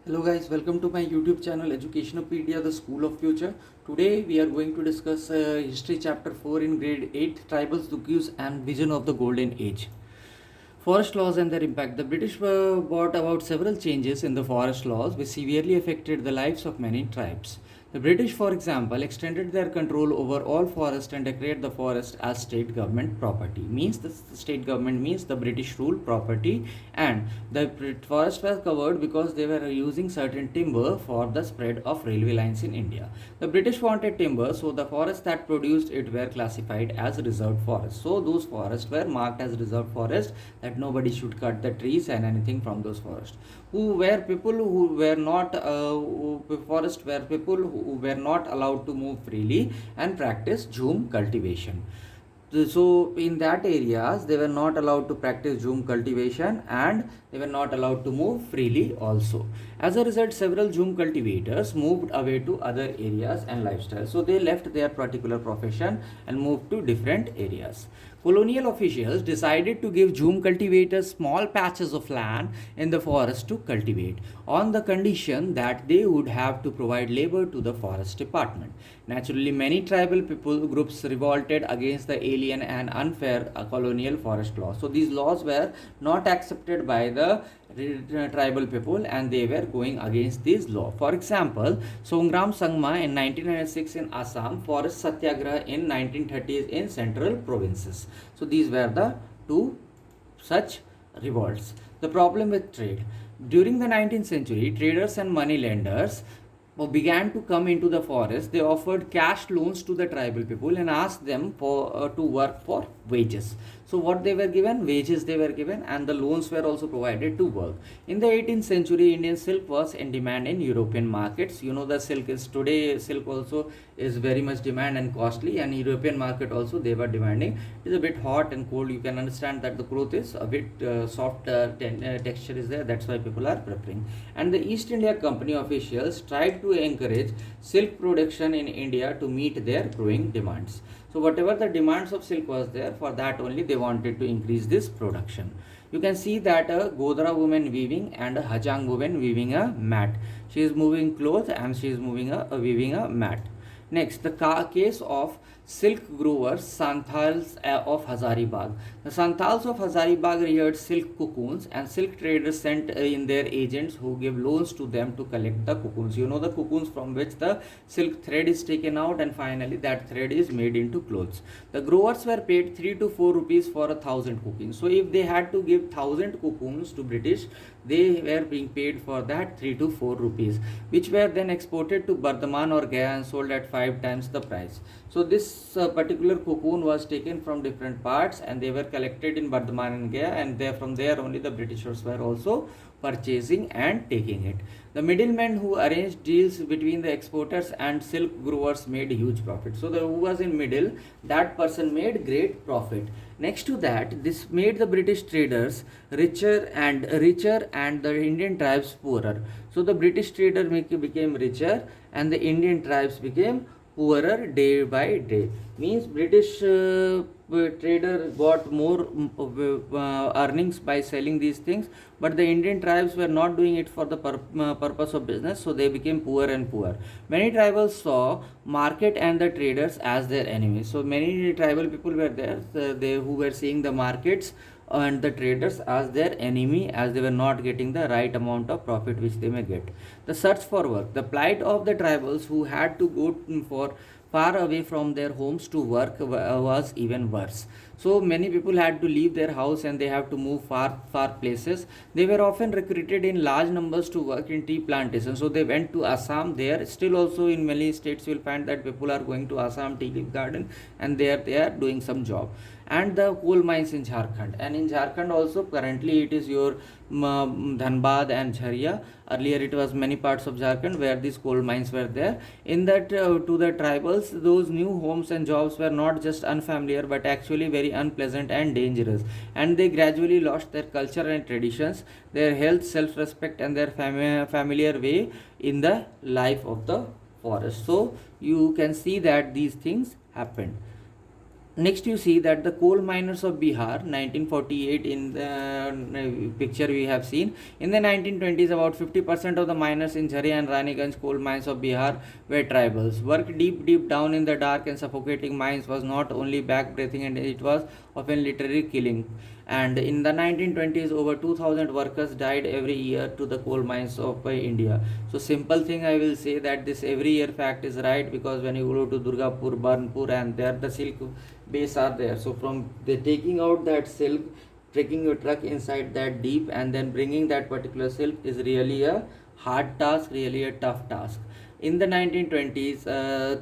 Hello guys, welcome to my YouTube channel Educationopedia, the School of Future. Today we are going to discuss History Chapter 4 in Grade 8, Tribals, Dikus and Vision of the Golden Age. Forest laws and their impact. The British brought about several changes in the forest laws which severely affected the lives of many tribes. The British, for example, extended their control over all forest and declared the forest as state government property. Means the state government means the British rule property, and the forest was covered because they were using certain timber for the spread of railway lines in India. The British wanted timber, so the forests that produced it were classified as reserved forests. So those forests were marked as reserved forest, that nobody should cut the trees and anything from those forests. Who were people who were not forest were people who were not allowed to move freely and practice jhum cultivation. So in that areas they were not allowed to practice jhum cultivation and they were not allowed to move freely also. As a result, several jhum cultivators moved away to other areas and lifestyles. So they left their particular profession and moved to different areas. Colonial officials decided to give jhum cultivators small patches of land in the forest to cultivate, on the condition that they would have to provide labor to the forest department. Naturally, many tribal people groups revolted against the alien and unfair colonial forest laws. So these laws were not accepted by the tribal people and they were going against this law. For example, Songram Sangma in 1906 in Assam, Forest Satyagraha in 1930s in central provinces. So these were the two such revolts. The problem with trade. During the 19th century, traders and money lenders began to come into the forest. They offered cash loans to the tribal people and asked them to work for wages. So what they were given? Wages they were given, and the loans were also provided to work. In the 18th century, Indian silk was in demand in European markets. You know, the silk is today, silk also is very much demand and costly, and European market also they were demanding. It is a bit hot and cold. You can understand that the growth is a bit soft texture is there. That's why people are preferring. And the East India Company officials tried to encourage silk production in India to meet their growing demands. So whatever the demands of silk was there, for that only they wanted to increase this production. You can see that a Godra woman weaving and a Hajang woman weaving a mat. She is moving clothes and she is weaving a mat. Next, the case of silk growers Santals of Hazaribagh. The Santals of Hazaribagh reared silk cocoons, and silk traders sent in their agents who gave loans to them to collect the cocoons. You know, the cocoons from which the silk thread is taken out and finally that thread is made into clothes. The growers were paid 3 to 4 rupees for 1,000 cocoons. So if they had to give 1,000 cocoons to British, they were being paid for that 3 to 4 rupees, which were then exported to Bardhaman or Gaya and sold at 5 times the price. So this particular cocoon was taken from different parts and they were collected in Bardhaman and Gaya, and from there only the Britishers were also purchasing and taking it. The middlemen who arranged deals between the exporters and silk growers made huge profit. So who was in middle, that person made great profit. Next to that, this made the British traders richer and the Indian tribes poorer. So the British trader became richer and the Indian tribes became poorer day by day. Means British trader got more earnings by selling these things, but the Indian tribes were not doing it for the purpose of business, so they became poor and poor. Many tribals saw market and the traders as their enemies. So many tribal people were there, they who were seeing the markets and the traders as their enemy, as they were not getting the right amount of profit which they may get. The search for work. The plight of the tribals who had to go for far away from their homes to work was even worse. So many people had to leave their house and they have to move far places. They were often recruited in large numbers to work in tea plantations. So they went to Assam. There still also in many states you will find that people are going to Assam tea leaf garden and there they are doing some job. And the coal mines in Jharkhand, and in Jharkhand also currently it is your Dhanbad and Jharia. Earlier it was many parts of Jharkhand where these coal mines were there. In that to the tribals, those new homes and jobs were not just unfamiliar but actually very unpleasant and dangerous, and they gradually lost their culture and traditions, their health, self-respect and their familiar way in the life of the forest. So you can see that these things happened. Next, you see that the coal miners of Bihar, 1948 in the picture we have seen. In the 1920s, about 50% of the miners in Jhari and Raniganj coal mines of Bihar were tribals. Work deep down in the dark and suffocating mines was not only back-breathing, and it was often literally killing. And in the 1920s, over 2000 workers died every year to the coal mines of India. So simple thing I will say that this every year fact is right, because when you go to Durgapur, Burnpur, and there the silk base are there. So from the taking out that silk, taking your truck inside that deep, and then bringing that particular silk is really a hard task, really a tough task. In the 1920s,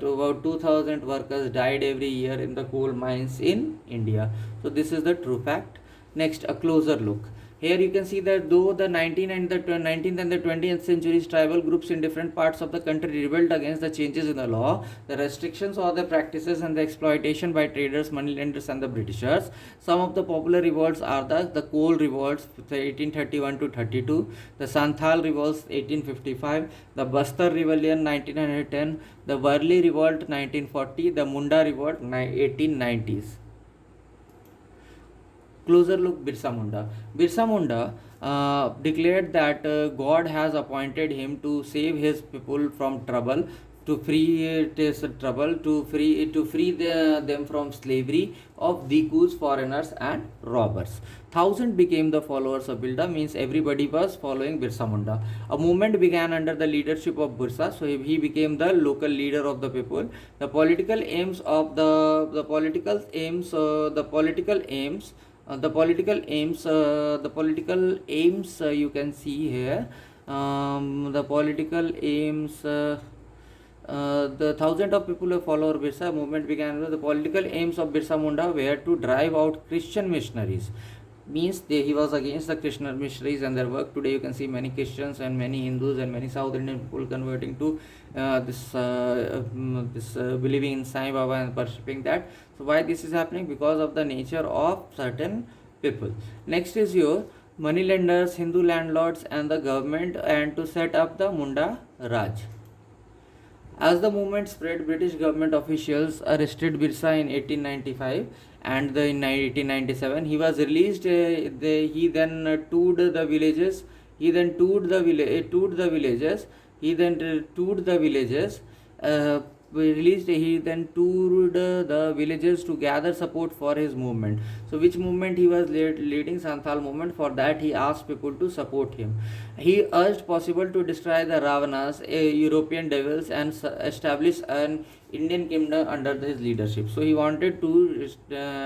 to about 2000 workers died every year in the coal mines in India. So this is the true fact. Next, a closer look. Here you can see that though the 19th and the 20th centuries, tribal groups in different parts of the country rebelled against the changes in the law, the restrictions or the practices and the exploitation by traders, moneylenders and the Britishers. Some of the popular revolts are the coal revolts 1831 to 32, the Santhal revolts 1855, the Bastar rebellion 1910, the Worli revolt 1940, the Munda revolt 1890s. Closer look, Birsa Munda. Birsa Munda declared that God has appointed him to save his people from trouble, to free them from slavery of Dikus, foreigners and robbers. Thousand became the followers of Birsa, means everybody was following Birsa Munda. A movement began under the leadership of Birsa, so he became the local leader of the people. The political aims of the political aims you can see here. The political aims The thousands of people who follow Birsa movement began. The political aims of Birsa Munda were to drive out Christian missionaries. Means he was against the Christian missionaries and their work. Today you can see many Christians and many Hindus and many South Indian people converting to believing in Sai Baba and worshipping that. So why this is happening? Because of the nature of certain people. Next is your moneylenders, Hindu landlords and the government, and to set up the Munda Raj. As the movement spread, British government officials arrested Birsa in 1895, and in 1897 he was released. He then toured the villages. He then toured the villages. He then toured the villages. He then toured the villages to gather support for his movement. So which movement he was leading? Santhal movement. For that he asked people to support him. He urged possible to destroy the Ravanas, European devils, and establish an Indian kingdom under his leadership. So he wanted to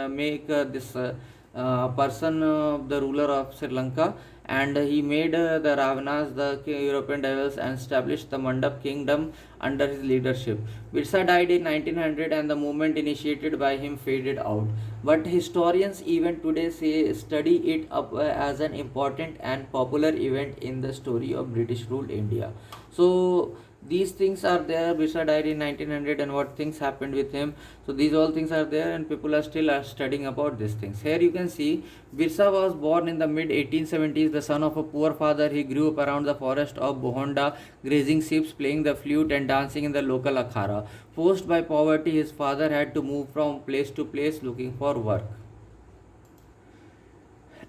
make this person the ruler of Sri Lanka, and he made the Ravanas the European devils and established the Mandap kingdom under his leadership. Birsa died in 1900 and the movement initiated by him faded out. But historians even today study it up as an important and popular event in the story of British ruled India. So these things are there. Birsa died in 1900 and what things happened with him. So these all things are there and people are still studying about these things. Here you can see Birsa was born in the mid 1870s, the son of a poor father. He grew up around the forest of Bohonda, grazing sheep, playing the flute and dancing in the local akhara. Forced by poverty, his father had to move from place to place looking for work.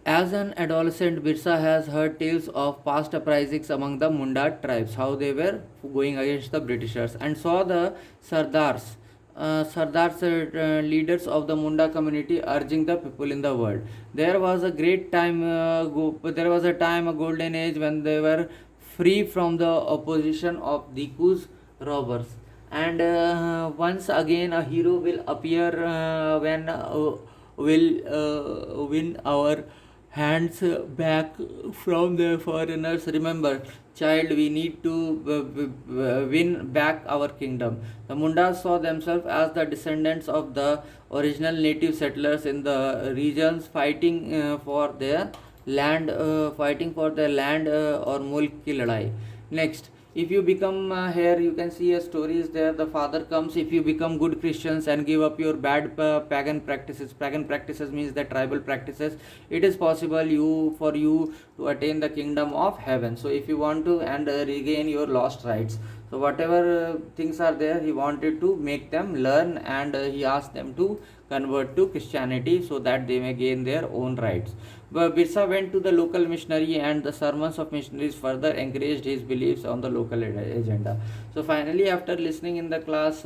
As an adolescent, Birsa has heard tales of past uprisings among the Munda tribes, how they were going against the Britishers, and saw the leaders of the Munda community urging the people in the world. There was a great time, there was a time, a golden age, when they were free from the opposition of Dikus robbers. And once again, a hero will appear when will win our hands back from the foreigners. Remember, child, we need to win back our kingdom. The Mundas saw themselves as the descendants of the original native settlers in the regions, fighting for their land, or mulk ki ladai. Next, if you become here you can see a story is there. The father comes, if you become good Christians and give up your bad pagan practices means the tribal practices, it is possible for you to attain the kingdom of heaven. So if you want to and regain your lost rights, so whatever things are there, he wanted to make them learn, and he asked them to convert to Christianity so that they may gain their own rights. But Birsa went to the local missionary, and the sermons of missionaries further encouraged his beliefs on the local agenda. So finally, after listening in the class,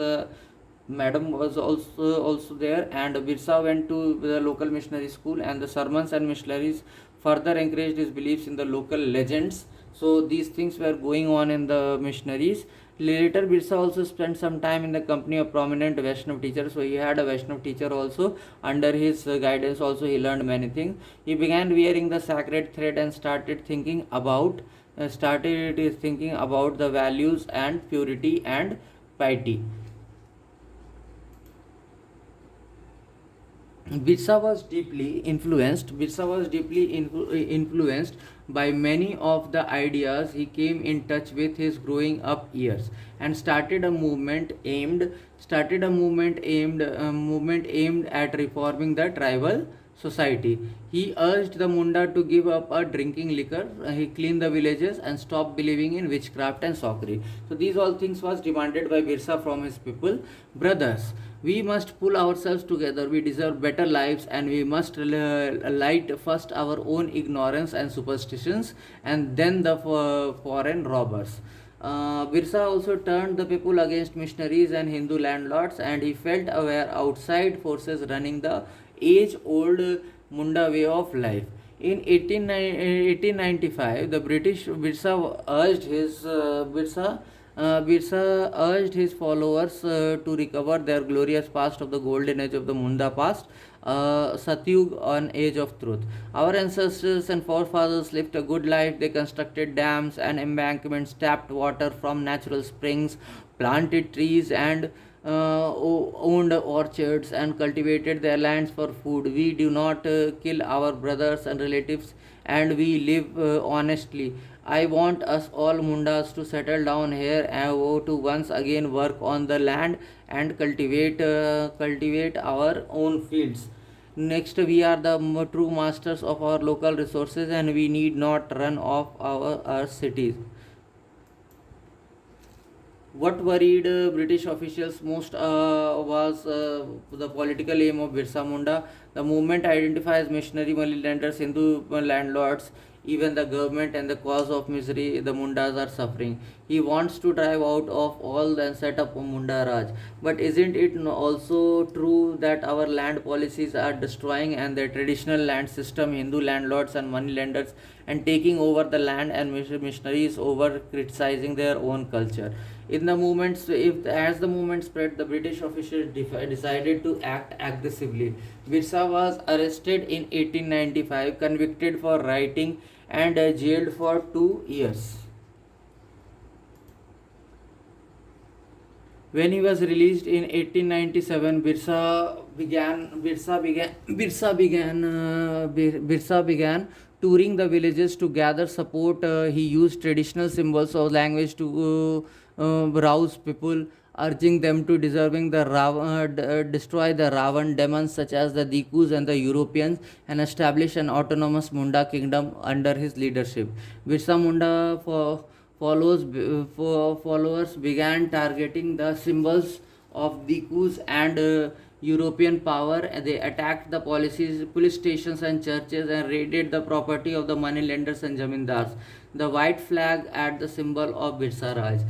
madam was also there, and Birsa went to the local missionary school, and the sermons and missionaries further encouraged his beliefs in the local legends. So these things were going on in the missionaries. Later, Birsa also spent some time in the company of prominent Vaishnav teachers. So he had a Vaishnav teacher also. Under his guidance also he learned many things. He began wearing the sacred thread and started thinking about the values and purity and piety. Birsa was deeply influenced by many of the ideas he came in touch with his growing up years, and movement aimed at reforming the tribal society. He urged the Munda to give up drinking liquor. He cleaned the villages and stopped believing in witchcraft and sorcery. So these all things was demanded by Birsa from his people. Brothers, we must pull ourselves together. We deserve better lives, and we must light first our own ignorance and superstitions, and then the foreign robbers. Birsa also turned the people against missionaries and Hindu landlords, and he felt aware outside forces running the age-old Munda way of life. In 1895, the British Birsa urged his followers to recover their glorious past of the golden age of the Munda past, Satyug, an age of truth. Our ancestors and forefathers lived a good life. They constructed dams and embankments, tapped water from natural springs, planted trees, and owned orchards, and cultivated their lands for food. We do not kill our brothers and relatives, and we live honestly. I want us all Mundas to settle down here and to once again work on the land and cultivate our own fields. Next, we are the true masters of our local resources, and we need not run off our cities. What worried British officials most was the political aim of Birsa Munda. The movement identifies missionary moneylenders, Hindu landlords, even the government, and the cause of misery the Mundas are suffering. He wants to drive out of all and set up a Munda Raj. But isn't it also true that our land policies are destroying and the traditional land system, Hindu landlords and moneylenders, and taking over the land, and missionaries over criticizing their own culture? In the movements, if as the movement spread, the British officials decided to act aggressively. Birsa was arrested in 1895, convicted for writing, and jailed for 2 years. When he was released in 1897, Birsa began touring the villages to gather support. He used traditional symbols of language to rouse people, urging them to destroy the Ravan demons such as the Dikus and the Europeans, and establish an autonomous Munda kingdom under his leadership. Birsa Munda followers began targeting the symbols of Dikus and European power. They attacked the police stations and churches, and raided the property of the moneylenders and zamindars. The white flag at the symbol of Birsa Raj.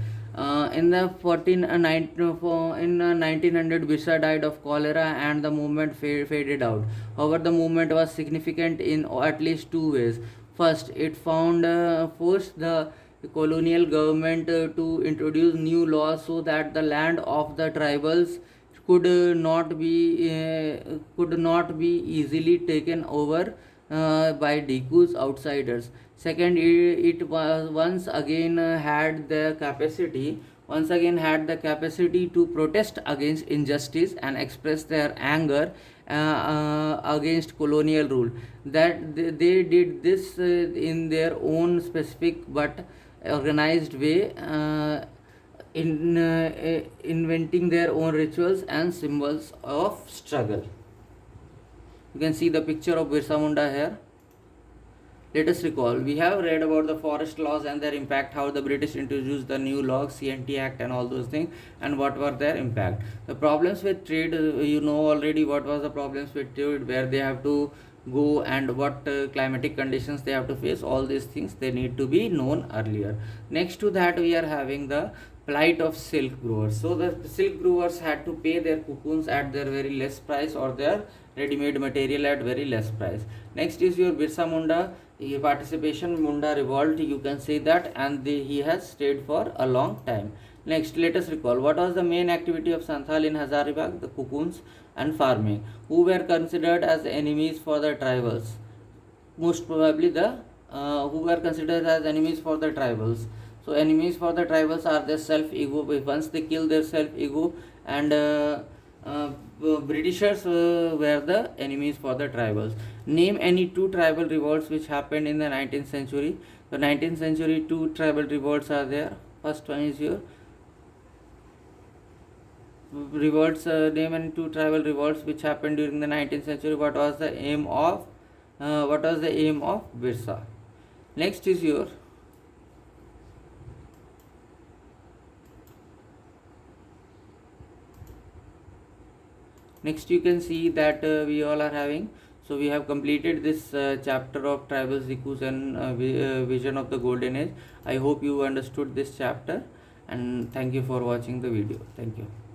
In 1900, Birsa died of cholera, and the movement faded out. However, the movement was significant in at least two ways. First, it forced the colonial government to introduce new laws so that the land of the tribals could not be easily taken over by Dikus outsiders. Second, it was once again had the capacity to protest against injustice and express their anger against colonial rule. That they did this in their own specific but organized way, inventing their own rituals and symbols of struggle. You can see the picture of Birsa Munda here. Let us recall, we have read about the forest laws and their impact, how the British introduced the new laws, CNT Act and all those things, and what were their impact. The problems with trade, you know already what was the problems with trade, where they have to go and what climatic conditions they have to face. All these things they need to be known earlier. Next to that, we are having the plight of silk growers. So the silk growers had to pay their cocoons at their very less price, or their ready-made material at very less price. Next is your Birsa Munda participation, Munda revolt, you can say that, and he has stayed for a long time. Next, let us recall, what was the main activity of Santhal in Hazaribagh? The cocoons and farming. Who were considered as enemies for the tribals? Most probably the who were considered as enemies for the tribals. So enemies for the tribals are their self ego. Once they kill their self ego, and uh, Britishers were the enemies for the tribals. Name any two tribal revolts which happened in the 19th century. The 19th century two tribal revolts are there. First one is your revolts. Name any two tribal revolts which happened during the 19th century. What was the aim of Birsa? Next is your next you can see that we all are having. So we have completed this chapter of tribal Dikus and vision of the golden age. I hope you understood this chapter, and thank you for watching the video. Thank you.